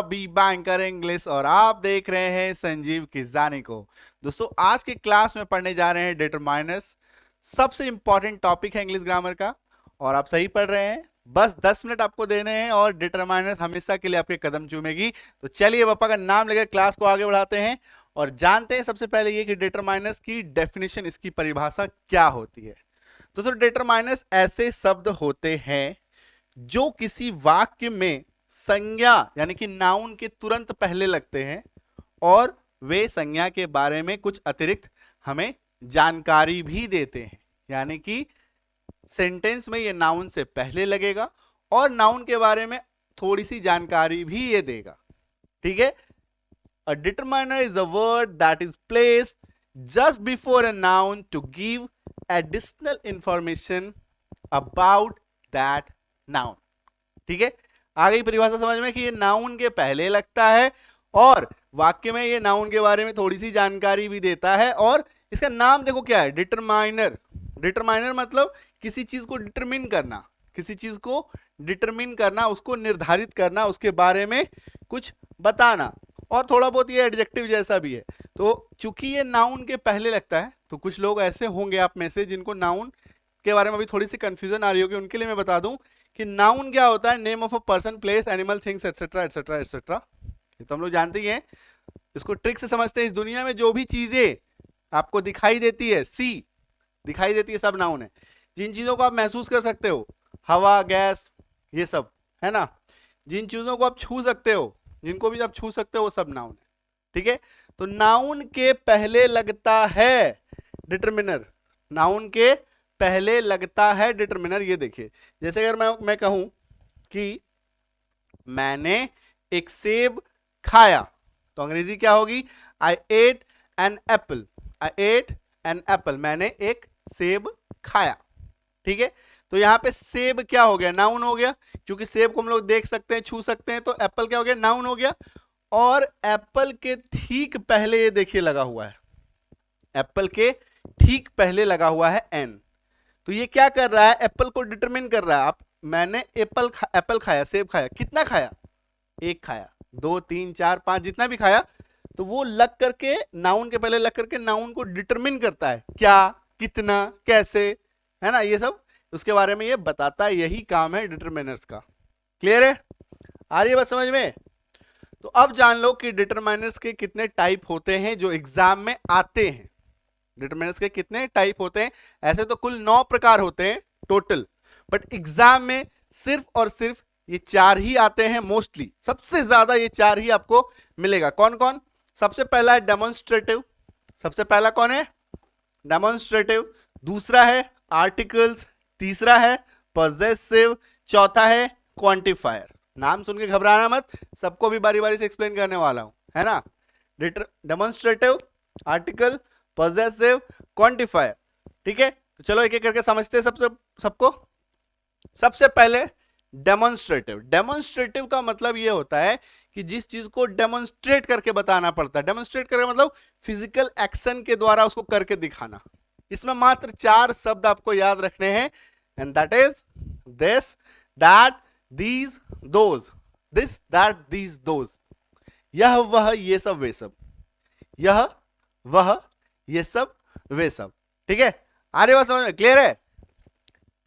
B banker English और आप देख रहे हैं संजीव किजानी को। दोस्तों आज के क्लास में पढ़ने जा रहे हैं डिटरमाइनर्स। सबसे इंपॉर्टेंट टॉपिक है इंग्लिश ग्रामर का और आप सही पढ़ रहे हैं। बस 10 मिनट आपको देने हैं और डिटरमाइनर्स हमेशा के लिए आपके कदम चूमेगी। तो चलिए पापा का नाम लेकर क्लास को आगे बढ़ाते हैं और जानते हैं सबसे पहले ये कि डिटरमाइनर्स की डेफिनेशन, इसकी परिभाषा क्या होती है। तो डिटरमाइनर्स ऐसे शब्द होते हैं जो किसी वाक्य में संज्ञा यानी कि नाउन के तुरंत पहले लगते हैं और वे संज्ञा के बारे में कुछ अतिरिक्त हमें जानकारी भी देते हैं। यानी कि सेंटेंस में ये नाउन से पहले लगेगा और नाउन के बारे में थोड़ी सी जानकारी भी ये देगा। ठीक है। A determiner is a word that is placed just before a noun to give additional information about that noun. ठीक है। आ गई परिभाषा समझ में कि ये नाउन के पहले लगता है और वाक्य में ये नाउन के बारे में थोड़ी सी जानकारी भी देता है। और इसका नाम देखो क्या है, डिटरमाइनर। डिटरमाइनर मतलब किसी चीज को डिटरमिन करना, किसी चीज को डिटरमिन करना, उसको निर्धारित करना, उसके बारे में कुछ बताना और थोड़ा बहुत ये एडजेक्टिव जैसा भी है। तो चूंकि ये नाउन के पहले लगता है तो कुछ लोग ऐसे होंगे आप में से जिनको नाउन के बारे में अभी थोड़ी सी कंफ्यूजन आ रही होगी। उनके लिए मैं बता दूं कि नाउन क्या होता है, name of a person, place, animal, things etcetera etcetera etcetera. ये तो हम लोग जानते ही हैं, इसको ट्रिक से समझते हैं। इस दुनिया में जो भी चीजें आपको दिखाई देती है, सी दिखाई देती है, सब नाउन है। जिन चीजों को आप महसूस कर सकते हो, हवा, गैस, ये सब है ना। जिन चीजों को आप छू सकते हो, जिनको भी आप छू सकते हो, वो सब नाउन है। ठीक है। तो नाउन के पहले लगता है डिटरमिनर, नाउन के पहले लगता है डिटरमिनर। ये देखिए, जैसे अगर मैं कहूं कि मैंने एक सेब खाया तो अंग्रेजी क्या होगी, आई eight an apple. I eight an apple, मैंने एक सेब खाया। ठीक है। तो यहां पे सेब क्या हो गया, नाउन हो गया, क्योंकि सेब को हम लोग देख सकते हैं, छू सकते हैं। तो एप्पल क्या हो गया, नाउन हो गया। और एप्पल के ठीक पहले ये देखिए लगा हुआ है, एप्पल के ठीक पहले लगा हुआ है एन। तो ये क्या कर रहा है, एप्पल को डिटरमिन कर रहा है। आप, मैंने एप्पल खाया, सेब खाया, कितना खाया, एक खाया, 2 3 4 5, जितना भी खाया। तो वो लग करके, नाउन के पहले लग करके नाउन को डिटरमिन करता है, क्या, कितना, कैसे, है ना, ये सब उसके बारे में ये बताता है। यही काम है डिटरमिनर्स का। क्लियर है, आ रही है बात समझ में। तो अब जान लो कि डिटरमाइनर्स के कितने टाइप होते हैं जो एग्जाम में आते हैं। डिटरमाइनर्स के कितने टाइप होते हैं, ऐसे तो कुल 9 प्रकार होते हैं टोटल, बट एग्जाम में सिर्फ और सिर्फ ये 4 ही आते हैं मोस्टली। सबसे ज्यादा ये 4 ही आपको मिलेगा। कौन कौन, सबसे पहला है डेमोन्स्ट्रेटिव। सबसे पहला कौन है, डेमोन्स्ट्रेटिव। दूसरा है आर्टिकल्स। तीसरा है पॉजेसिव। चौथा है क्वांटिफायर। नाम सुन के घबराना मत, सबको भी बारी बारी से एक्सप्लेन करने वाला हूं, है ना। Demonstrative, article, possessive, quantifier. ठीक है। तो चलो एक एक करके समझते हैं सबको। सबसे पहले डेमोन्स्ट्रेटिव। डेमोन्स्ट्रेटिव का मतलब यह होता है कि जिस चीज को डेमोन्स्ट्रेट करके बताना पड़ता है। डेमोन्स्ट्रेट करके मतलब फिजिकल एक्शन के द्वारा उसको करके दिखाना। इसमें मात्र 4 शब्द आपको याद रखने हैं, and that is this, that, these, those. This, that, these, those. यह, वह, ये सब, वे सब। यह, वह, ये सब, वे सब। ठीक है, आ रही बात समझ में, क्लियर है।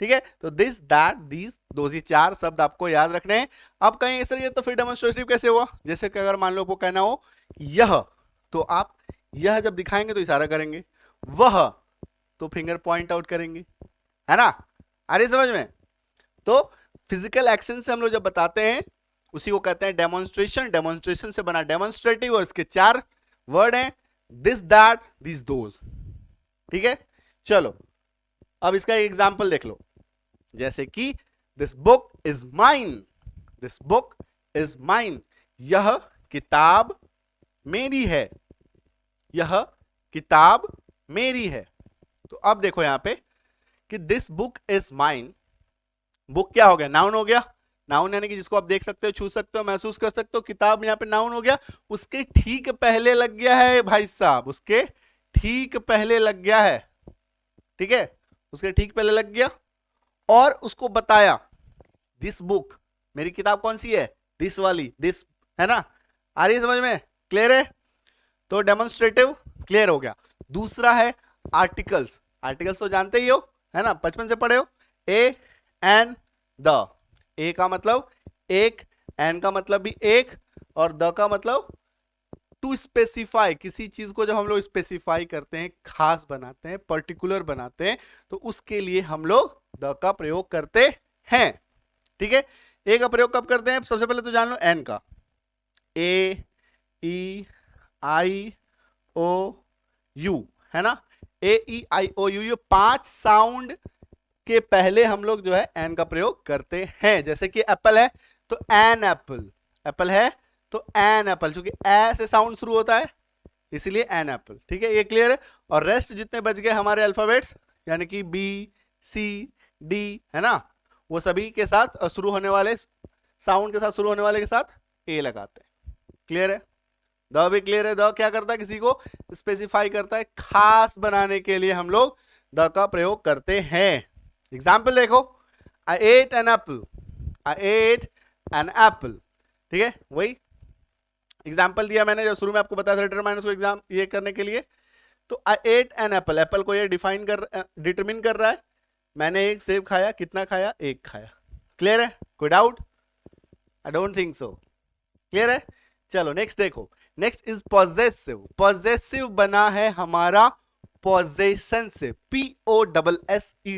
ठीक है। तो दिस, दैट, दीज, दोज, ये 4 शब्द आपको याद रखने हैं। अब कहीं सर ये तो फिर डेमोन्स्ट्रेटिव कैसे हुआ, जैसे कि अगर मान लो वो कहना हो यह, तो आप यह जब दिखाएंगे तो इशारा करेंगे, वह तो फिंगर पॉइंट आउट करेंगे, है ना। आ रही समझ में। तो फिजिकल एक्शन से हम लोग जब बताते हैं उसी को कहते हैं डेमोन्स्ट्रेशन। डेमोन्स्ट्रेशन से बना डेमोन्स्ट्रेटिव और इसके 4 वर्ड हैं, दिस, दैट, दिस, दोज। ठीक है। चलो अब इसका एक एग्जांपल देख लो, जैसे कि this book is mine. This book is mine, यह किताब मेरी है, यह किताब मेरी है। तो अब देखो यहां पे कि this book is mine, book क्या हो गया, नाउन हो गया। नाउन यानी कि जिसको आप देख सकते हो, छू सकते हो, महसूस कर सकते हो। किताब यहाँ पे नाउन हो गया, उसके ठीक पहले लग गया है भाई साहब, उसके ठीक पहले लग गया है। ठीक है, उसके ठीक पहले लग गया और उसको बताया दिस बुक, मेरी किताब कौन सी है, दिस वाली, दिस है ना, आ रही है समझ में, क्लियर है। तो डेमोन्स्ट्रेटिव क्लियर हो गया। दूसरा है आर्टिकल्स। आर्टिकल्स तो जानते ही हो, है ना, बचपन से पढ़े हो। ए एन द, ए का मतलब एक, एन का मतलब भी एक, और द का मतलब टू स्पेसिफाई। किसी चीज को जब हम लोग स्पेसिफाई करते हैं, खास बनाते हैं, पर्टिकुलर बनाते हैं, तो उसके लिए हम लोग द का प्रयोग करते हैं। ठीक है, ए का प्रयोग कब करते हैं, सबसे पहले तो जान लो एन का। ए ई आई ओ यू, है ना, ए ई आई ओ यू, ये 5 साउंड के पहले हम लोग जो है एन का प्रयोग करते हैं। जैसे कि एप्पल है तो एन एप्पल, एप्पल है तो एन एप्पल, क्योंकि ए से साउंड शुरू होता है इसलिए एन एप्पल। ठीक है, ये क्लियर है। और रेस्ट जितने बच गए हमारे अल्फाबेट्स, यानी कि बी सी डी, है ना, वो सभी के साथ शुरू होने वाले साउंड के साथ, शुरू होने वाले के साथ ए लगाते हैं। क्लियर है। द भी क्लियर है। द क्या करता है, किसी को स्पेसिफाई करता है, खास बनाने के लिए हम लोग द का प्रयोग करते हैं। एग्जाम्पल देखो, आई eight an apple, I eight an apple. ठीक है, वही एग्जाम्पल दिया मैंने जो शुरू में आपको बताया था डिटरमाइनर्स को एग्जाम ये करने के लिए। तो आई एट एन एप्पल, एप्पल को ये डिटरमिन कर रहा है। मैंने एक सेब खाया, कितना खाया, एक खाया। क्लियर है, कोई doubt? I don't think so. Clear है। चलो नेक्स्ट देखो, नेक्स्ट इज पॉजेसिव। पॉजेसिव बना है हमारा पोजेशन से, POSSESSION,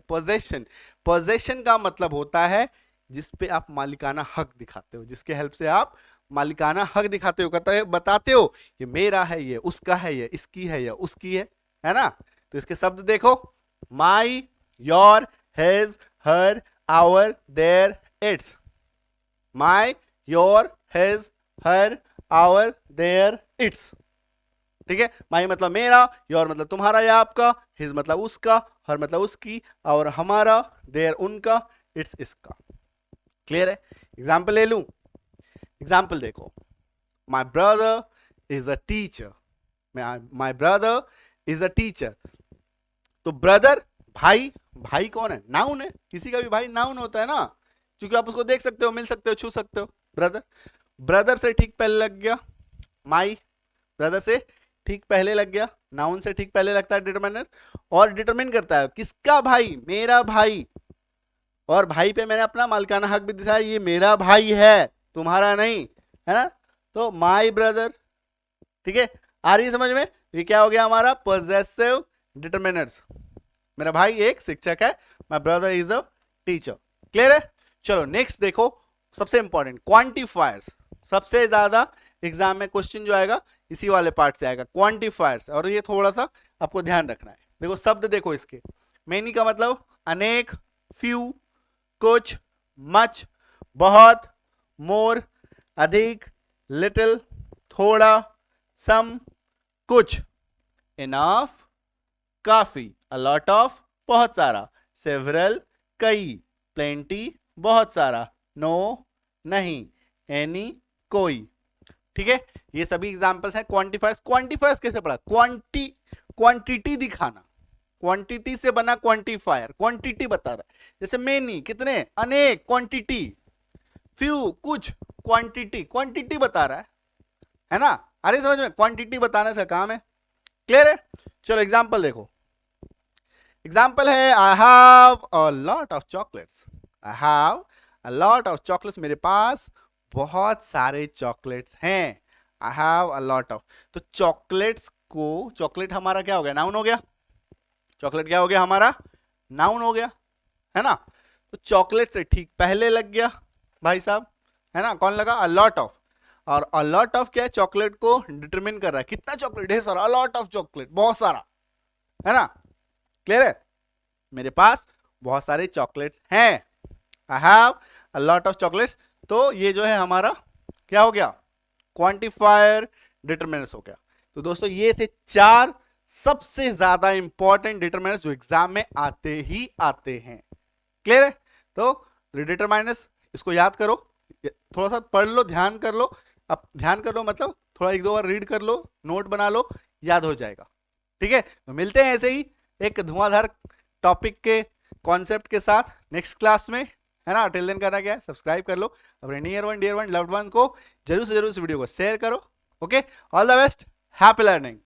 पोजेशन। पोजेशन का मतलब होता है जिसपे आप मालिकाना हक दिखाते हो, जिसके हेल्प से आप मालिकाना हक दिखाते हो, कहते हैं, बताते हो ये मेरा है, ये उसका है, ये इसकी है, या उसकी है ना। तो इसके शब्द देखो, my, your, his, her, our, their, its. My, your, his, her, our, their, its. ठीक है, माई मतलब मेरा, योर मतलब तुम्हारा या आपका, हिज मतलब उसका, हर मतलब उसकी, और हमारा, देयर उनका, इट्स इसका। क्लियर है। एग्जाम्पल ले लूं, एग्जाम्पल देखो, my brother is a teacher, my brother is a teacher. तो ब्रदर भाई, भाई कौन है, नाउन है, किसी का भी भाई नाउन होता है ना, क्योंकि आप उसको देख सकते हो, मिल सकते हो, छू सकते हो। ब्रदर, ब्रदर से ठीक पहले लग गया माई, ब्रदर से ठीक पहले लग गया, नाउन से ठीक पहले लगता है डिटरमिनर, और डिटरमिन करता है किसका भाई, मेरा भाई, और भाई पे मैंने अपना मालिकाना हक भी दिखाया, ये मेरा भाई है, तुम्हारा नहीं, है ना। तो माई ब्रदर। ठीक है, आ रही है समझ में। ये क्या हो गया हमारा पॉजेसिव डिटरमिनर्स। मेरा भाई एक शिक्षक है, my brother is a teacher. Clear है। चलो नेक्स्ट देखो, सबसे इंपॉर्टेंट क्वांटिफायर्स। सबसे ज्यादा एग्जाम में क्वेश्चन जो आएगा इसी वाले पार्ट से आएगा, क्वांटिफायर्स, और ये थोड़ा सा आपको ध्यान रखना है। देखो शब्द देखो इसके, मेनी का मतलब अनेक, फ्यू, कुछ, मच, बहुत, मोर, अधिक, लिटिल, थोड़ा, सम, कुछ, इनफ, काफी, अ लॉट ऑफ, बहुत सारा, सेवरल, कई, प्लेंटी, बहुत सारा, नो, नहीं, एनी, कोई। ठीक है, ये सभी एग्जांपल्स हैं क्वांटिफायर्स। क्वांटिफायर्स कैसे पढ़ा, क्वांटिटी दिखाना, क्वांटिटी से बना क्वांटिफायर, क्वांटिटी बता रहा है। जैसे मेनी कितने, अनेक, क्वांटिटी, फ्यू कुछ, क्वांटिटी, क्वांटिटी बता रहा है ना। अरे समझ में, क्वांटिटी बताने से काम है। क्लियर है। चलो एग्जांपल देखो, एग्जाम्पल है, I have a lot of chocolates, I have a lot of chocolates, मेरे पास बहुत सारे चॉकलेट्स हैं, I have a lot of. तो चॉकलेट्स को, चॉकलेट हमारा क्या हो गया, नाउन हो गया, चॉकलेट क्या हो गया हमारा, नाउन हो गया, है ना। तो चॉकलेट से ठीक पहले लग गया भाई साहब, है ना, कौन लगा, अ लॉट ऑफ। और अ लॉट ऑफ क्या है, चॉकलेट को डिटरमिन कर रहा है, कितना चॉकलेट, ढेर सारा, अ लॉट ऑफ चॉकलेट, बहुत सारा, है ना। क्लियर है, मेरे पास बहुत सारे चॉकलेट्स हैं, I have a lot of chocolates. तो ये जो है हमारा क्या हो गया, क्वांटिफायर डिटरमिनर्स हो गया। तो दोस्तों ये थे 4 सबसे ज्यादा इंपॉर्टेंट डिटरमिनर्स जो एग्जाम में आते ही आते हैं। क्लियर है। तो डिटरमिनर्स इसको याद करो, थोड़ा सा पढ़ लो, ध्यान कर लो। अब ध्यान कर लो मतलब थोड़ा 1-2 बार रीड कर लो, नोट बना लो, याद हो जाएगा। ठीक है, तो मिलते हैं ऐसे ही एक धुआंधार टॉपिक के कॉन्सेप्ट के साथ नेक्स्ट क्लास में, है ना। टिल देन करना क्या है, सब्सक्राइब कर लो, अपने near one dear one loved one को जरूर से जरूर इस वीडियो को शेयर करो। Okay, all the best, happy learning.